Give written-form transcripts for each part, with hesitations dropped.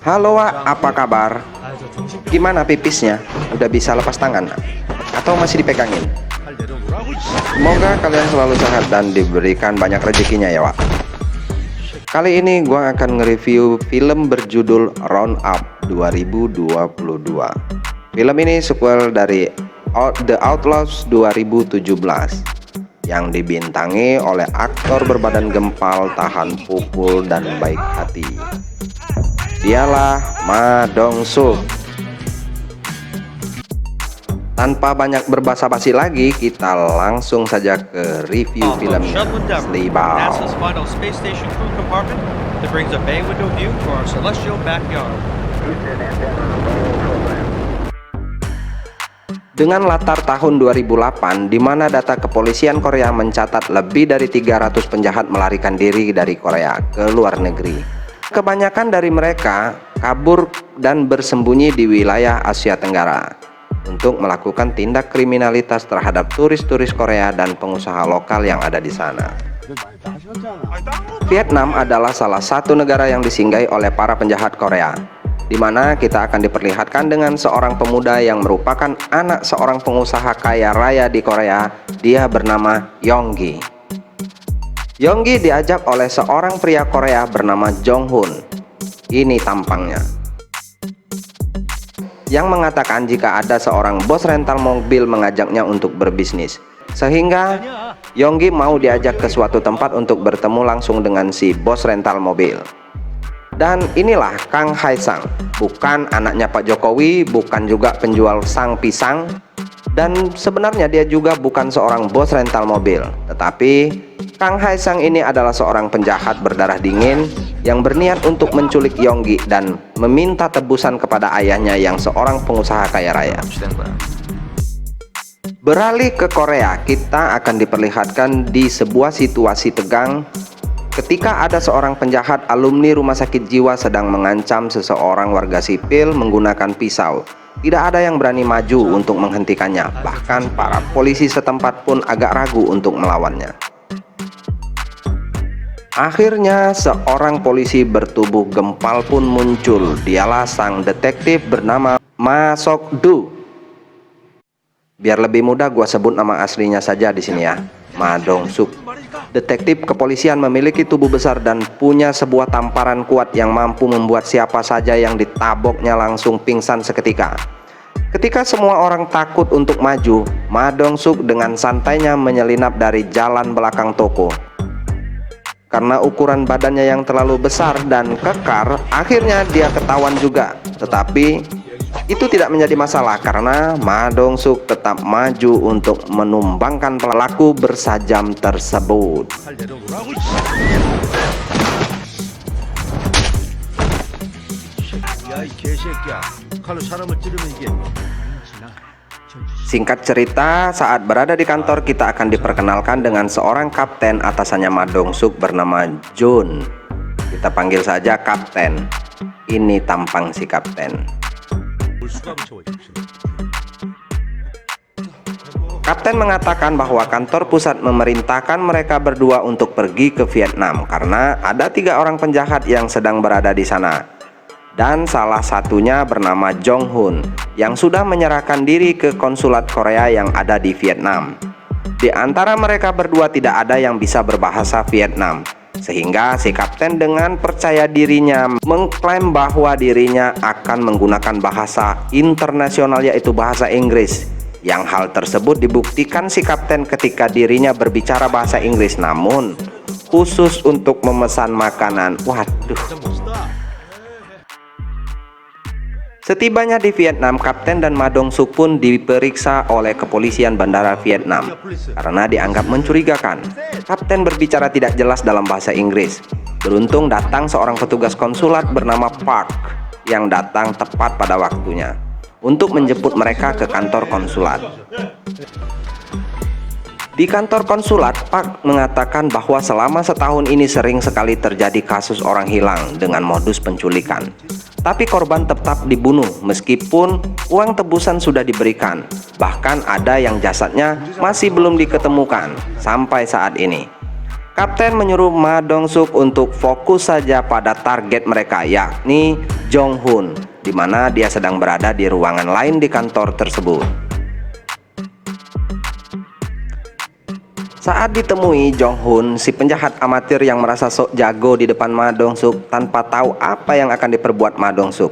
Halo Wak, apa kabar? Gimana pipisnya? Udah bisa lepas tangan? Atau masih dipegangin? Semoga kalian selalu sehat dan diberikan banyak rezekinya ya Wak. Kali ini gua akan nge-review film berjudul Roundup 2022. Film ini sequel dari The Outlaws 2017 yang dibintangi oleh aktor berbadan gempal, tahan pukul, dan baik hati. Dialah Ma Dong-suk. Tanpa banyak berbasa-basi lagi, kita langsung saja ke review filmnya. Sleibao. NASA's final space station crew compartment that brings a bay window view to our celestial backyard. Dengan latar tahun 2008, di mana data kepolisian Korea mencatat lebih dari 300 penjahat melarikan diri dari Korea ke luar negeri. Kebanyakan dari mereka kabur dan bersembunyi di wilayah Asia Tenggara untuk melakukan tindak kriminalitas terhadap turis-turis Korea dan pengusaha lokal yang ada di sana. Vietnam adalah salah satu negara yang disinggahi oleh para penjahat Korea, di mana kita akan diperlihatkan dengan seorang pemuda yang merupakan anak seorang pengusaha kaya raya di Korea. Dia bernama Yonggi. Yonggi diajak oleh seorang pria Korea bernama Jong-hun. Ini tampangnya, yang mengatakan jika ada seorang bos rental mobil mengajaknya untuk berbisnis, sehingga Yonggi mau diajak ke suatu tempat untuk bertemu langsung dengan si bos rental mobil. Dan inilah Kang Hae-sang, bukan anaknya Pak Jokowi, bukan juga penjual sang pisang, dan sebenarnya dia juga bukan seorang bos rental mobil. Tetapi Kang Hae-sang ini adalah seorang penjahat berdarah dingin yang berniat untuk menculik Yonggi dan meminta tebusan kepada ayahnya yang seorang pengusaha kaya raya. Beralih ke Korea, kita akan diperlihatkan di sebuah situasi tegang ketika ada seorang penjahat alumni rumah sakit jiwa sedang mengancam seseorang warga sipil menggunakan pisau. Tidak ada yang berani maju untuk menghentikannya, bahkan para polisi setempat pun agak ragu untuk melawannya. Akhirnya seorang polisi bertubuh gempal pun muncul. Dialah sang detektif bernama Ma Sok-du. Biar lebih mudah gua sebut nama aslinya saja di sini ya, Ma Dong-suk. Detektif kepolisian memiliki tubuh besar dan punya sebuah tamparan kuat yang mampu membuat siapa saja yang ditaboknya langsung pingsan seketika. Ketika semua orang takut untuk maju, Ma Dong-suk dengan santainya menyelinap dari jalan belakang toko. Karena ukuran badannya yang terlalu besar dan kekar, akhirnya dia ketahuan juga. Tetapi itu tidak menjadi masalah karena Ma Dong-suk tetap maju untuk menumbangkan pelaku bersajam tersebut. Singkat cerita, saat berada di kantor kita akan diperkenalkan dengan seorang kapten atasannya Ma Dong-suk bernama Jun. Kita panggil saja kapten. Ini tampang si kapten. Kapten mengatakan bahwa kantor pusat memerintahkan mereka berdua untuk pergi ke Vietnam karena ada 3 orang penjahat yang sedang berada di sana. Dan salah satunya bernama Jong-hun yang sudah menyerahkan diri ke konsulat Korea yang ada di Vietnam. Di antara mereka berdua tidak ada yang bisa berbahasa Vietnam, sehingga si kapten dengan percaya dirinya mengklaim bahwa dirinya akan menggunakan bahasa internasional yaitu bahasa Inggris. Yang hal tersebut dibuktikan si kapten ketika dirinya berbicara bahasa Inggris, namun khusus untuk memesan makanan. Waduh. Setibanya di Vietnam, Kapten dan Ma Dong-suk pun diperiksa oleh kepolisian bandara Vietnam karena dianggap mencurigakan. Kapten berbicara tidak jelas dalam bahasa Inggris. Beruntung datang seorang petugas konsulat bernama Park yang datang tepat pada waktunya untuk menjemput mereka ke kantor konsulat. Di kantor konsulat, Park mengatakan bahwa selama setahun ini sering sekali terjadi kasus orang hilang dengan modus penculikan. Tapi korban tetap dibunuh meskipun uang tebusan sudah diberikan. Bahkan ada yang jasadnya masih belum diketemukan sampai saat ini. Kapten menyuruh Ma Dong-suk untuk fokus saja pada target mereka, yakni Jong-hun, di mana dia sedang berada di ruangan lain di kantor tersebut. Saat ditemui Jong-hun, si penjahat amatir yang merasa sok jago di depan Ma Dong-suk tanpa tahu apa yang akan diperbuat Ma Dong-suk.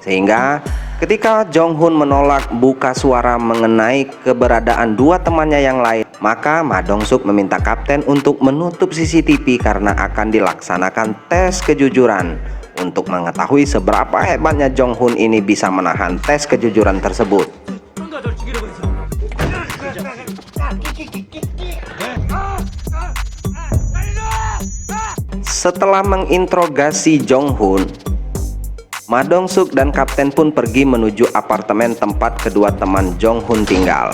Sehingga ketika Jong-hun menolak buka suara mengenai keberadaan dua temannya yang lain, maka Ma Dong-suk meminta kapten untuk menutup CCTV karena akan dilaksanakan tes kejujuran untuk mengetahui seberapa hebatnya Jong-hun ini bisa menahan tes kejujuran tersebut. Setelah menginterogasi Jong-hun, Ma Dong-suk dan kapten pun pergi menuju apartemen tempat kedua teman Jong-hun tinggal.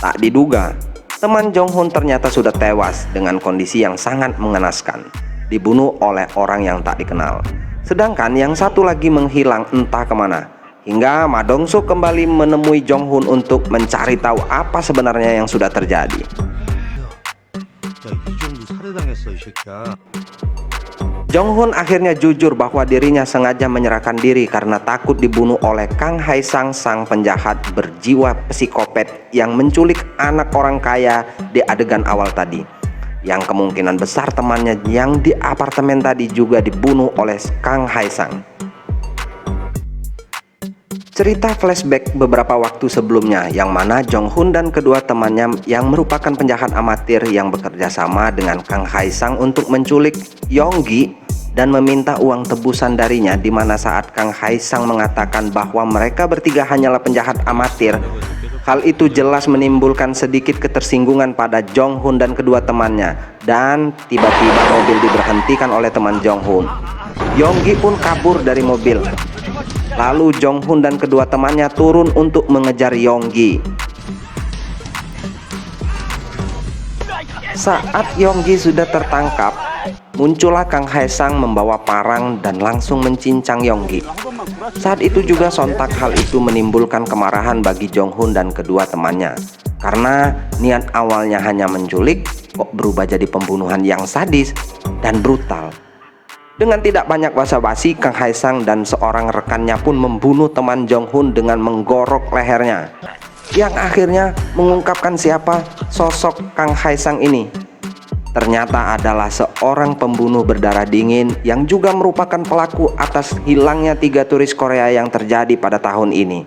Tak diduga, teman Jong-hun ternyata sudah tewas dengan kondisi yang sangat mengenaskan, dibunuh oleh orang yang tak dikenal. Sedangkan yang satu lagi menghilang entah kemana. Hingga Ma Dong-suk kembali menemui Jong-hun untuk mencari tahu apa sebenarnya yang sudah terjadi. Jong-hun akhirnya jujur bahwa dirinya sengaja menyerahkan diri karena takut dibunuh oleh Kang Hae-sang, sang penjahat berjiwa psikopat yang menculik anak orang kaya di adegan awal tadi. Yang kemungkinan besar temannya yang di apartemen tadi juga dibunuh oleh Kang Hae-sang. Cerita flashback beberapa waktu sebelumnya yang mana Jong-hun dan kedua temannya yang merupakan penjahat amatir yang bekerja sama dengan Kang Hae-sang untuk menculik Yonggi dan meminta uang tebusan darinya, di mana saat Kang Hae-sang mengatakan bahwa mereka bertiga hanyalah penjahat amatir. Hal itu jelas menimbulkan sedikit ketersinggungan pada Jong-hun dan kedua temannya, dan tiba-tiba mobil diberhentikan oleh teman Jong-hun. Yonggi pun kabur dari mobil. Lalu Jong-hun dan kedua temannya turun untuk mengejar Yonggi. Saat Yonggi sudah tertangkap, muncullah Kang Hae-sang membawa parang dan langsung mencincang Yonggi. Saat itu juga sontak hal itu menimbulkan kemarahan bagi Jong-hun dan kedua temannya. Karena niat awalnya hanya menculik, kok berubah jadi pembunuhan yang sadis dan brutal. Dengan tidak banyak basa-basi, Kang Hae-sang dan seorang rekannya pun membunuh teman Jong-hun dengan menggorok lehernya, yang akhirnya mengungkapkan siapa sosok Kang Hae-sang ini. Ternyata adalah seorang pembunuh berdarah dingin yang juga merupakan pelaku atas hilangnya 3 turis Korea yang terjadi pada tahun ini.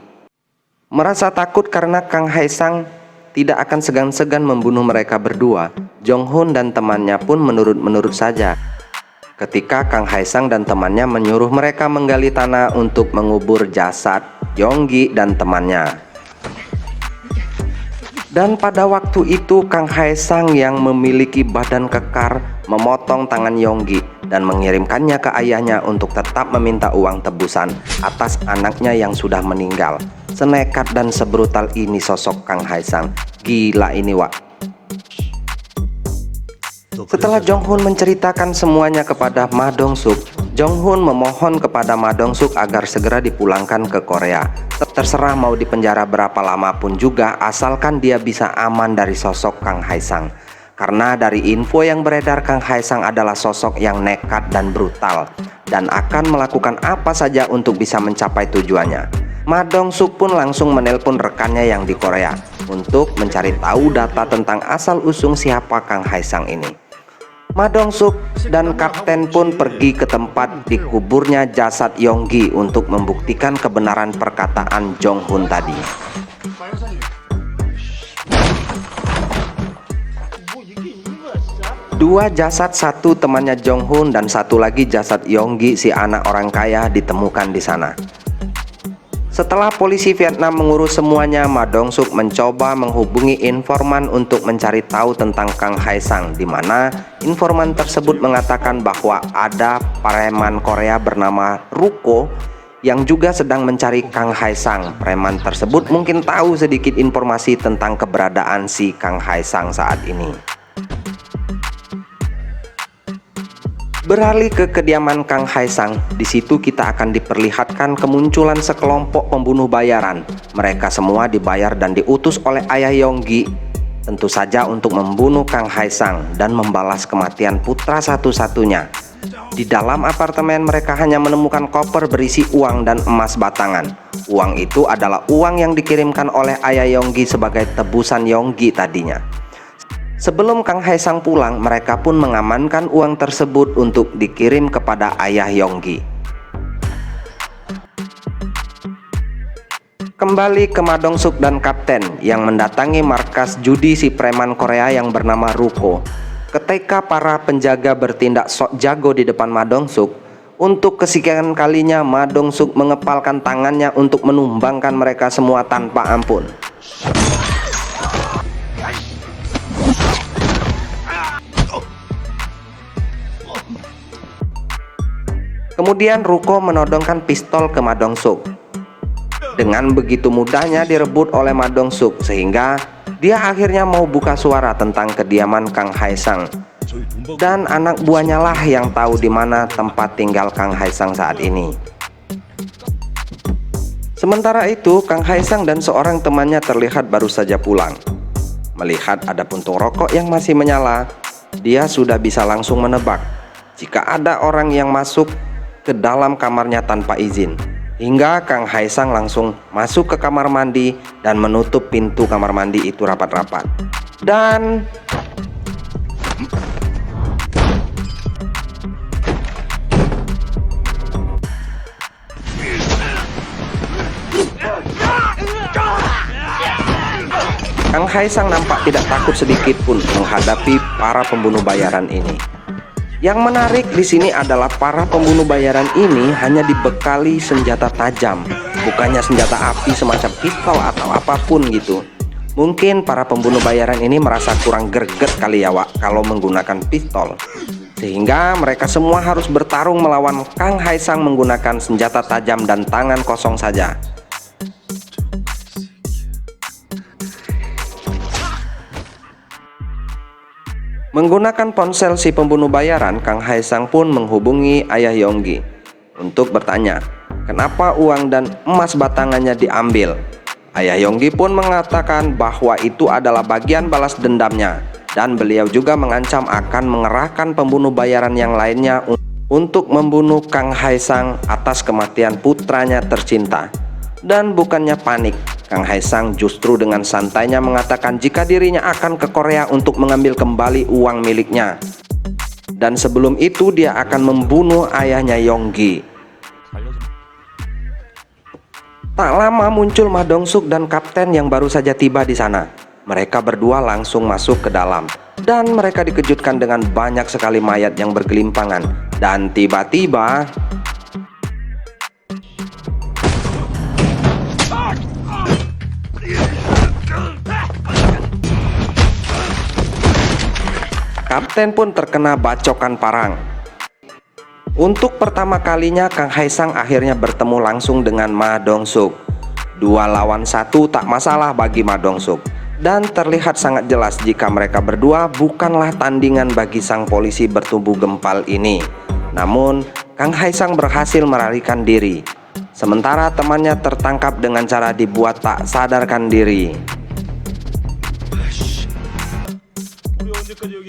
Merasa takut karena Kang Hae-sang tidak akan segan-segan membunuh mereka berdua, Jong-hun dan temannya pun menurut saja. Ketika Kang Hae-sang dan temannya menyuruh mereka menggali tanah untuk mengubur jasad Yonggi dan temannya. Dan pada waktu itu Kang Hae-sang yang memiliki badan kekar memotong tangan Yonggi dan mengirimkannya ke ayahnya untuk tetap meminta uang tebusan atas anaknya yang sudah meninggal. Senekat dan sebrutal ini sosok Kang Hae-sang. Gila ini, Wak. Setelah Jong-hun menceritakan semuanya kepada Ma Dong-suk, Jong-hun memohon kepada Ma Dong-suk agar segera dipulangkan ke Korea. Terserah mau dipenjara berapa lama pun juga, asalkan dia bisa aman dari sosok Kang Hae-sang. Karena dari info yang beredar, Kang Hae-sang adalah sosok yang nekat dan brutal dan akan melakukan apa saja untuk bisa mencapai tujuannya. Ma Dong-suk pun langsung menelpon rekannya yang di Korea untuk mencari tahu data tentang asal-usul siapa Kang Hae-sang ini. Ma Dong-suk dan kapten pun pergi ke tempat dikuburnya jasad Yonggi untuk membuktikan kebenaran perkataan Jong-hun tadi. Dua jasad, satu temannya Jong-hun dan satu lagi jasad Yonggi, si anak orang kaya, ditemukan di sana. Setelah polisi Vietnam mengurus semuanya, Ma Dong-suk mencoba menghubungi informan untuk mencari tahu tentang Kang Hae-sang, di mana informan tersebut mengatakan bahwa ada preman Korea bernama Ruko yang juga sedang mencari Kang Hae-sang. Preman tersebut mungkin tahu sedikit informasi tentang keberadaan si Kang Hae-sang saat ini. Beralih ke kediaman Kang Hae-sang, di situ kita akan diperlihatkan kemunculan sekelompok pembunuh bayaran. Mereka semua dibayar dan diutus oleh ayah Yonggi tentu saja untuk membunuh Kang Haisang dan membalas kematian putra satu-satunya. Di dalam apartemen mereka hanya menemukan koper berisi uang dan emas batangan. Uang itu adalah uang yang dikirimkan oleh ayah Yonggi sebagai tebusan Yonggi tadinya. Sebelum Kang Haisang pulang, mereka pun mengamankan uang tersebut untuk dikirim kepada ayah Yonggi. Kembali ke Ma Dong-suk dan Kapten yang mendatangi markas judi si preman Korea yang bernama Ruko. Ketika para penjaga bertindak sok jago di depan Ma Dong-suk, untuk kesekian kalinya Ma Dong-suk mengepalkan tangannya untuk menumbangkan mereka semua tanpa ampun. Kemudian Ruko menodongkan pistol ke Ma Dong-suk. Dengan begitu mudahnya direbut oleh Ma Dong-suk sehingga dia akhirnya mau buka suara tentang kediaman Kang Haisang. Dan anak buahnya lah yang tahu di mana tempat tinggal Kang Haisang saat ini. Sementara itu, Kang Haisang dan seorang temannya terlihat baru saja pulang. Melihat ada puntung rokok yang masih menyala, dia sudah bisa langsung menebak jika ada orang yang masuk ke dalam kamarnya tanpa izin. Hingga Kang Haisang langsung masuk ke kamar mandi dan menutup pintu kamar mandi itu rapat-rapat. Dan Kang Haisang nampak tidak takut sedikit pun menghadapi para pembunuh bayaran ini. Yang menarik di sini adalah para pembunuh bayaran ini hanya dibekali senjata tajam, bukannya senjata api semacam pistol atau apapun gitu. Mungkin para pembunuh bayaran ini merasa kurang greget kali ya Wak kalau menggunakan pistol, sehingga mereka semua harus bertarung melawan Kang Haisang menggunakan senjata tajam dan tangan kosong saja. Menggunakan ponsel si pembunuh bayaran, Kang Haisang pun menghubungi ayah Yonggi untuk bertanya kenapa uang dan emas batangannya diambil. Ayah Yonggi pun mengatakan bahwa itu adalah bagian balas dendamnya, dan beliau juga mengancam akan mengerahkan pembunuh bayaran yang lainnya untuk membunuh Kang Haisang atas kematian putranya tercinta. Dan bukannya panik, Kang Haisang justru dengan santainya mengatakan jika dirinya akan ke Korea untuk mengambil kembali uang miliknya. Dan sebelum itu dia akan membunuh ayahnya Yonggi. Tak lama muncul Ma Dong-suk dan Kapten yang baru saja tiba di sana. Mereka berdua langsung masuk ke dalam dan mereka dikejutkan dengan banyak sekali mayat yang bergelimpangan. Dan tiba-tiba Kapten pun terkena bacokan parang. Untuk pertama kalinya Kang Haisang akhirnya bertemu langsung dengan Ma Dong-suk. 2 lawan 1 tak masalah bagi Ma Dong-suk. Dan terlihat sangat jelas jika mereka berdua bukanlah tandingan bagi sang polisi bertubuh gempal ini. Namun Kang Haisang berhasil melarikan diri, sementara temannya tertangkap dengan cara dibuat tak sadarkan diri.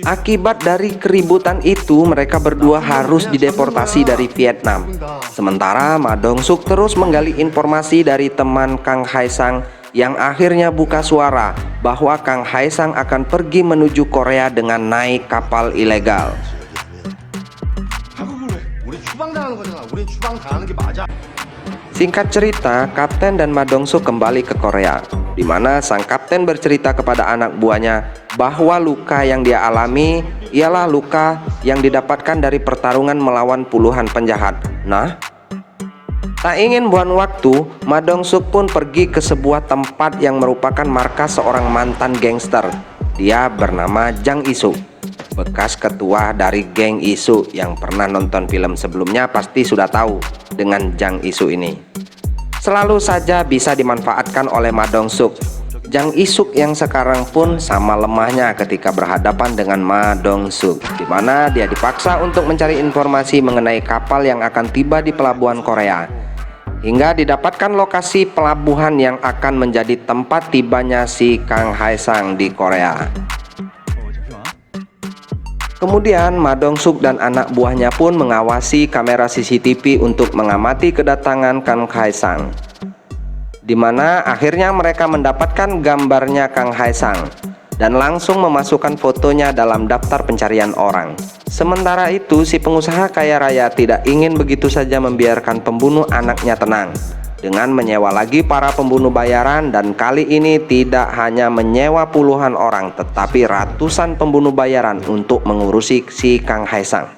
Akibat dari keributan itu, mereka berdua harus dideportasi dari Vietnam. Sementara Ma Dong-suk terus menggali informasi dari teman Kang Haisang yang akhirnya buka suara bahwa Kang Haisang akan pergi menuju Korea dengan naik kapal ilegal. Singkat cerita, Kapten dan Ma Dong-suk kembali ke Korea, di mana sang kapten bercerita kepada anak buahnya bahwa luka yang dia alami ialah luka yang didapatkan dari pertarungan melawan puluhan penjahat. Nah, tak ingin buang waktu, Ma Dong-suk pun pergi ke sebuah tempat yang merupakan markas seorang mantan gangster. Dia bernama Jang Isu, bekas ketua dari geng Isu. Yang pernah nonton film sebelumnya pasti sudah tahu dengan Jang Isu ini. Selalu saja bisa dimanfaatkan oleh Ma Dong-suk. Jang Isuk yang sekarang pun sama lemahnya ketika berhadapan dengan Ma Dong-suk, di mana dia dipaksa untuk mencari informasi mengenai kapal yang akan tiba di pelabuhan Korea. hingga didapatkan lokasi pelabuhan yang akan menjadi tempat tibanya si Kang Haesang di Korea. Kemudian Ma Dong-suk dan anak buahnya pun mengawasi kamera CCTV untuk mengamati kedatangan Kang Haesang, di mana akhirnya mereka mendapatkan gambarnya Kang Haesang dan langsung memasukkan fotonya dalam daftar pencarian orang. Sementara itu, si pengusaha kaya raya tidak ingin begitu saja membiarkan pembunuh anaknya tenang dengan menyewa lagi para pembunuh bayaran, dan kali ini tidak hanya menyewa puluhan orang tetapi ratusan pembunuh bayaran untuk mengurusi si Kang Haesang.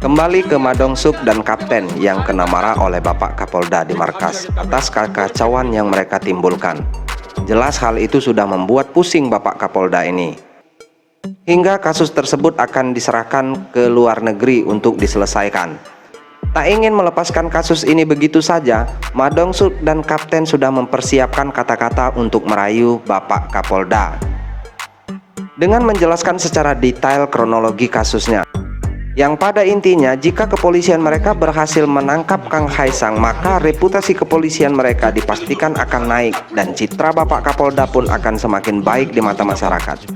Kembali ke Ma Dong-suk dan Kapten yang kena marah oleh Bapak Kapolda di markas atas kekacauan yang mereka timbulkan. Jelas hal itu sudah membuat pusing Bapak Kapolda ini, hingga kasus tersebut akan diserahkan ke luar negeri untuk diselesaikan. Tak ingin melepaskan kasus ini begitu saja, Ma Dong-suk dan Kapten sudah mempersiapkan kata-kata untuk merayu Bapak Kapolda dengan menjelaskan secara detail kronologi kasusnya, yang pada intinya jika kepolisian mereka berhasil menangkap Kang Haesang, maka reputasi kepolisian mereka dipastikan akan naik dan citra Bapak Kapolda pun akan semakin baik di mata masyarakat.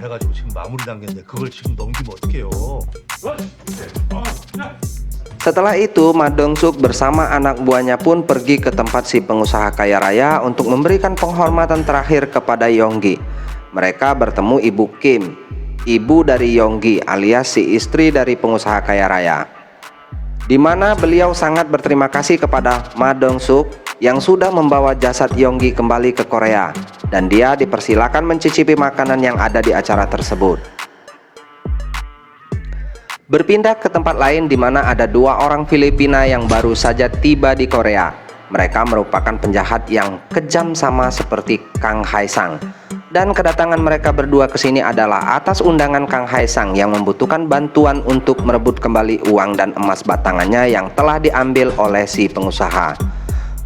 Setelah itu, Ma Dong-suk bersama anak buahnya pun pergi ke tempat si pengusaha kaya raya untuk memberikan penghormatan terakhir kepada Yonggi. Mereka bertemu Ibu Kim, ibu dari Yonggi alias si istri dari pengusaha kaya raya, di mana beliau sangat berterima kasih kepada Ma Dong-suk yang sudah membawa jasad Yonggi kembali ke Korea, dan dia dipersilakan mencicipi makanan yang ada di acara tersebut. Berpindah ke tempat lain di mana ada dua orang Filipina yang baru saja tiba di Korea. Mereka merupakan penjahat yang kejam sama seperti Kang Haesang, dan kedatangan mereka berdua ke sini adalah atas undangan Kang Haesang yang membutuhkan bantuan untuk merebut kembali uang dan emas batangannya yang telah diambil oleh si pengusaha.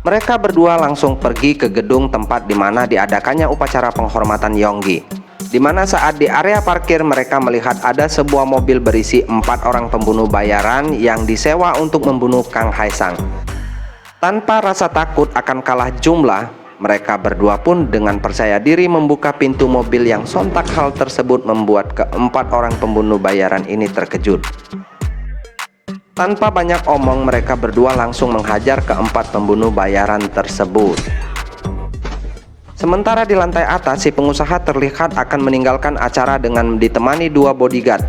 Mereka berdua langsung pergi ke gedung tempat di mana diadakannya upacara penghormatan Yonggi, di mana saat di area parkir mereka melihat ada sebuah mobil berisi 4 orang pembunuh bayaran yang disewa untuk membunuh Kang Haesang. Tanpa rasa takut akan kalah jumlah, mereka berdua pun dengan percaya diri membuka pintu mobil yang sontak hal tersebut membuat keempat orang pembunuh bayaran ini terkejut. Tanpa banyak omong, mereka berdua langsung menghajar keempat pembunuh bayaran tersebut. Sementara di lantai atas, si pengusaha terlihat akan meninggalkan acara dengan ditemani 2 bodyguard,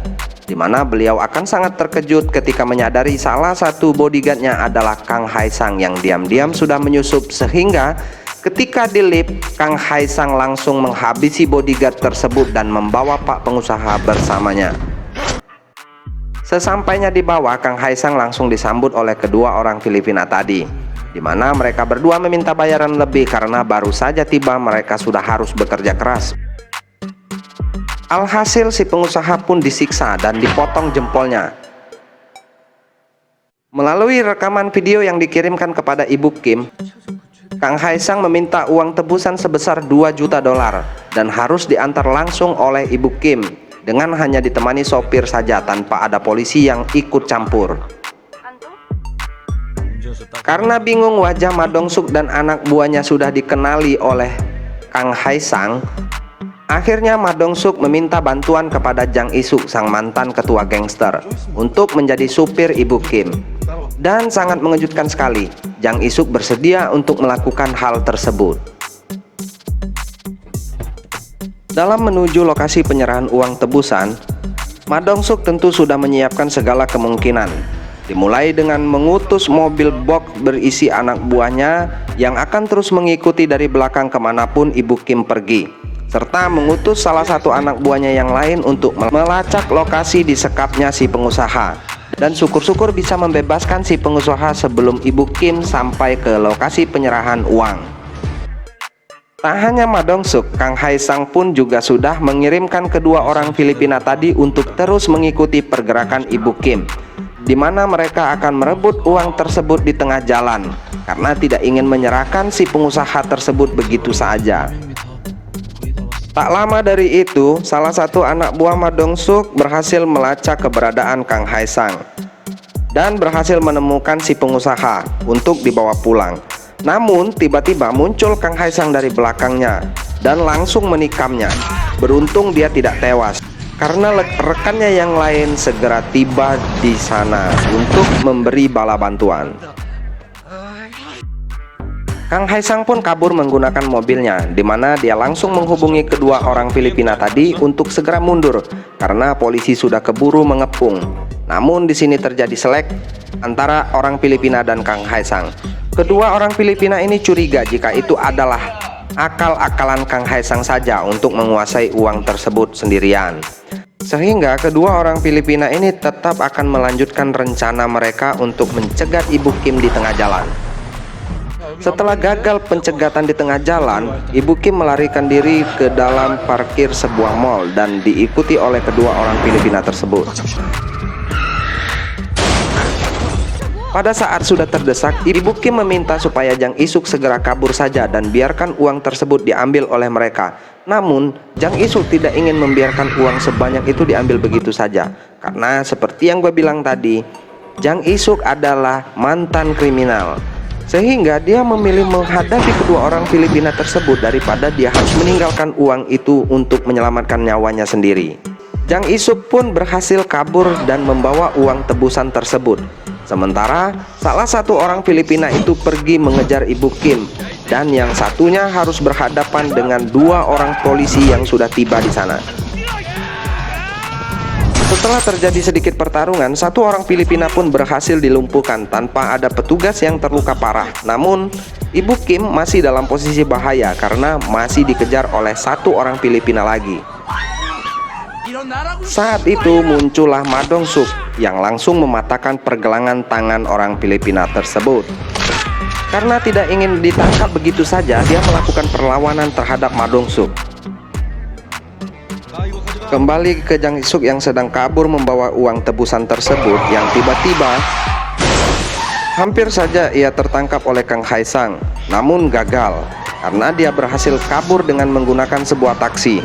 di mana beliau akan sangat terkejut ketika menyadari salah satu bodyguardnya adalah Kang Haesang yang diam-diam sudah menyusup, sehingga ketika di lift, Kang Haesang langsung menghabisi bodyguard tersebut dan membawa Pak pengusaha bersamanya. Sesampainya di bawah, Kang Haesang langsung disambut oleh kedua orang Filipina tadi, di mana mereka berdua meminta bayaran lebih karena baru saja tiba, mereka sudah harus bekerja keras. Alhasil si pengusaha pun disiksa dan dipotong jempolnya. Melalui rekaman video yang dikirimkan kepada Ibu Kim, Kang Haesang meminta uang tebusan sebesar 2 juta dolar dan harus diantar langsung oleh Ibu Kim dengan hanya ditemani sopir saja tanpa ada polisi yang ikut campur. Karena bingung wajah Ma Dong-suk dan anak buahnya sudah dikenali oleh Kang Haesang, akhirnya Ma Dong-suk meminta bantuan kepada Jang Isuk, sang mantan ketua gangster, untuk menjadi supir Ibu Kim. Dan sangat mengejutkan sekali, Jang Isuk bersedia untuk melakukan hal tersebut. Dalam menuju lokasi penyerahan uang tebusan, Ma Dong-suk tentu sudah menyiapkan segala kemungkinan, dimulai dengan mengutus mobil box berisi anak buahnya yang akan terus mengikuti dari belakang kemanapun Ibu Kim pergi, serta mengutus salah satu anak buahnya yang lain untuk melacak lokasi disekapnya si pengusaha, dan syukur-syukur bisa membebaskan si pengusaha sebelum Ibu Kim sampai ke lokasi penyerahan uang. Tak hanya Ma Dong-suk, Kang Haesang pun juga sudah mengirimkan kedua orang Filipina tadi untuk terus mengikuti pergerakan Ibu Kim, di mana mereka akan merebut uang tersebut di tengah jalan karena tidak ingin menyerahkan si pengusaha tersebut begitu saja. Tak lama dari itu, salah satu anak buah Ma Dong-suk berhasil melacak keberadaan Kang Haesang. dan berhasil menemukan si pengusaha untuk dibawa pulang. Namun tiba-tiba muncul Kang Haisang dari belakangnya dan langsung menikamnya. Beruntung dia tidak tewas karena rekannya yang lain segera tiba di sana untuk memberi bala bantuan. Kang Haisang pun kabur menggunakan mobilnya, di mana dia langsung menghubungi kedua orang Filipina tadi untuk segera mundur karena polisi sudah keburu mengepung. Namun di sini terjadi selek antara orang Filipina dan Kang Haisang. Kedua orang Filipina ini curiga jika itu adalah akal-akalan Kang Haisang saja untuk menguasai uang tersebut sendirian. Sehingga kedua orang Filipina ini tetap akan melanjutkan rencana mereka untuk mencegat Ibu Kim di tengah jalan. Setelah gagal pencegatan di tengah jalan, Ibu Kim melarikan diri ke dalam parkir sebuah mall dan diikuti oleh kedua orang Filipina tersebut. Pada saat sudah terdesak, Ibu Kim meminta supaya Jang Isuk segera kabur saja dan biarkan uang tersebut diambil oleh mereka. Namun, Jang Isuk tidak ingin membiarkan uang sebanyak itu diambil begitu saja. Karena seperti yang gue bilang tadi, Jang Isuk adalah mantan kriminal. Sehingga dia memilih menghadapi kedua orang Filipina tersebut daripada dia harus meninggalkan uang itu untuk menyelamatkan nyawanya sendiri. Jang Isuk pun berhasil kabur dan membawa uang tebusan tersebut. Sementara salah satu orang Filipina itu pergi mengejar Ibu Kim dan yang satunya harus berhadapan dengan dua orang polisi yang sudah tiba di sana. Setelah terjadi sedikit pertarungan, satu orang Filipina pun berhasil dilumpuhkan tanpa ada petugas yang terluka parah. Namun, Ibu Kim masih dalam posisi bahaya karena masih dikejar oleh satu orang Filipina lagi. Saat itu muncullah Ma Dong-suk yang langsung mematahkan pergelangan tangan orang Filipina tersebut. Karena tidak ingin ditangkap begitu saja, dia melakukan perlawanan terhadap Ma Dong-suk. Kembali ke Jang Isuk yang sedang kabur membawa uang tebusan tersebut, yang tiba-tiba hampir saja ia tertangkap oleh Kang Haisang, namun gagal karena dia berhasil kabur dengan menggunakan sebuah taksi.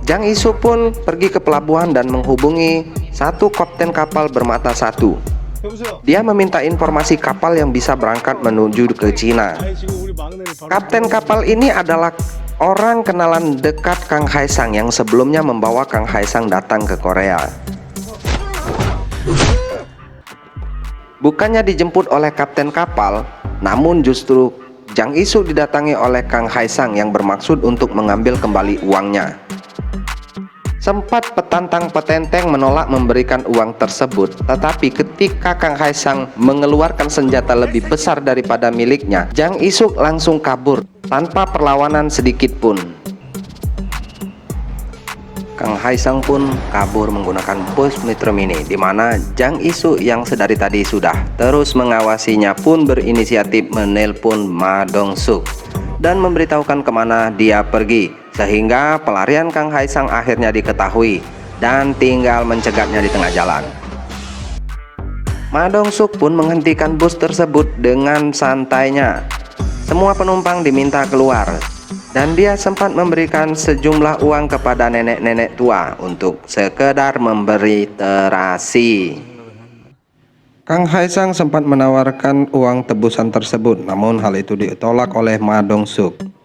Jang Isuk pun pergi ke pelabuhan dan menghubungi satu kapten kapal bermata satu. Dia meminta informasi kapal yang bisa berangkat menuju ke Cina. Kapten kapal ini adalah orang kenalan dekat Kang Haisang yang sebelumnya membawa Kang Haisang datang ke Korea. Bukannya dijemput oleh kapten kapal, namun justru Jang Isuk didatangi oleh Kang Haisang yang bermaksud untuk mengambil kembali uangnya. Sempat petantang petenteng menolak memberikan uang tersebut, tetapi ketika Kang Haisang mengeluarkan senjata lebih besar daripada miliknya, Jang Isuk langsung kabur tanpa perlawanan sedikit pun. Kang Haisang pun kabur menggunakan bus Metro Mini, di mana Jang Isuk yang sedari tadi sudah terus mengawasinya pun berinisiatif menelpon Ma Dong-suk dan memberitahukan kemana dia pergi. Sehingga pelarian Kang Haisang akhirnya diketahui dan tinggal mencegatnya di tengah jalan. Ma Dong-suk pun menghentikan bus tersebut dengan santainya. Semua penumpang diminta keluar dan dia sempat memberikan sejumlah uang kepada nenek-nenek tua untuk sekedar memberi terasi. Kang Haisang sempat menawarkan uang tebusan tersebut, namun hal itu ditolak oleh Ma Dong-suk.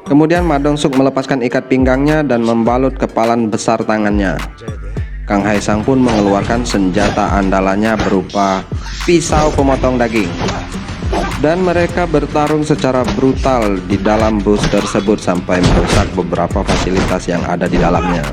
Kemudian Ma Dong-suk melepaskan ikat pinggangnya dan membalut kepalan besar tangannya. Kang Haisang pun mengeluarkan senjata andalannya berupa pisau pemotong daging. Dan mereka bertarung secara brutal di dalam bus tersebut sampai merusak beberapa fasilitas yang ada di dalamnya.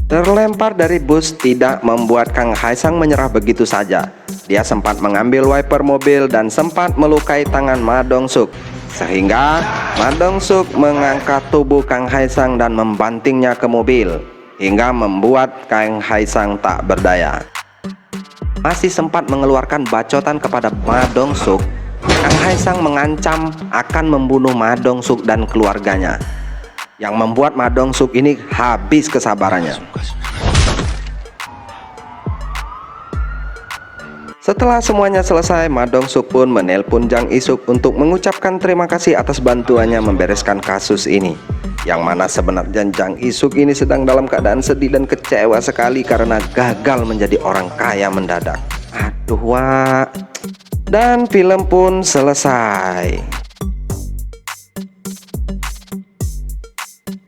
Terlempar dari bus tidak membuat Kang Haisang menyerah begitu saja. Dia sempat mengambil wiper mobil dan sempat melukai tangan Ma Dong-suk. Sehingga Ma Dong-suk mengangkat tubuh Kang Haisang dan membantingnya ke mobil, hingga membuat Kang Haisang tak berdaya. Masih sempat mengeluarkan bacotan kepada Ma Dong-suk, Kang Haisang mengancam akan membunuh Ma Dong-suk dan keluarganya, yang membuat Ma Dong-suk ini habis kesabarannya. Setelah semuanya selesai, Ma Dong-suk pun menelpon Jang Ik-suk untuk mengucapkan terima kasih atas bantuannya membereskan kasus ini. Yang mana sebenarnya Jang Ik-suk ini sedang dalam keadaan sedih dan kecewa sekali karena gagal menjadi orang kaya mendadak. Aduh, wah. Dan film pun selesai.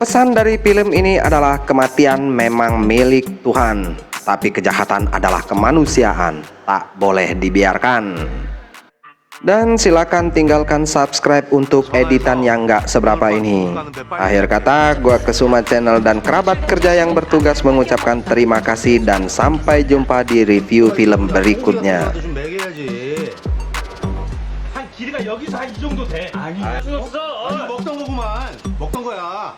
Pesan dari film ini adalah kematian memang milik Tuhan, tapi kejahatan adalah kemanusiaan, tak boleh dibiarkan. Dan silakan tinggalkan subscribe untuk editan yang nggak seberapa ini. Akhir kata, gua Kesuma Channel dan kerabat kerja yang bertugas mengucapkan terima kasih dan sampai jumpa di review film berikutnya. 좀 먹여야지. 한 길이가 여기서 한 이 정도 돼. 아니, 먹던 거구만. 먹던 거야.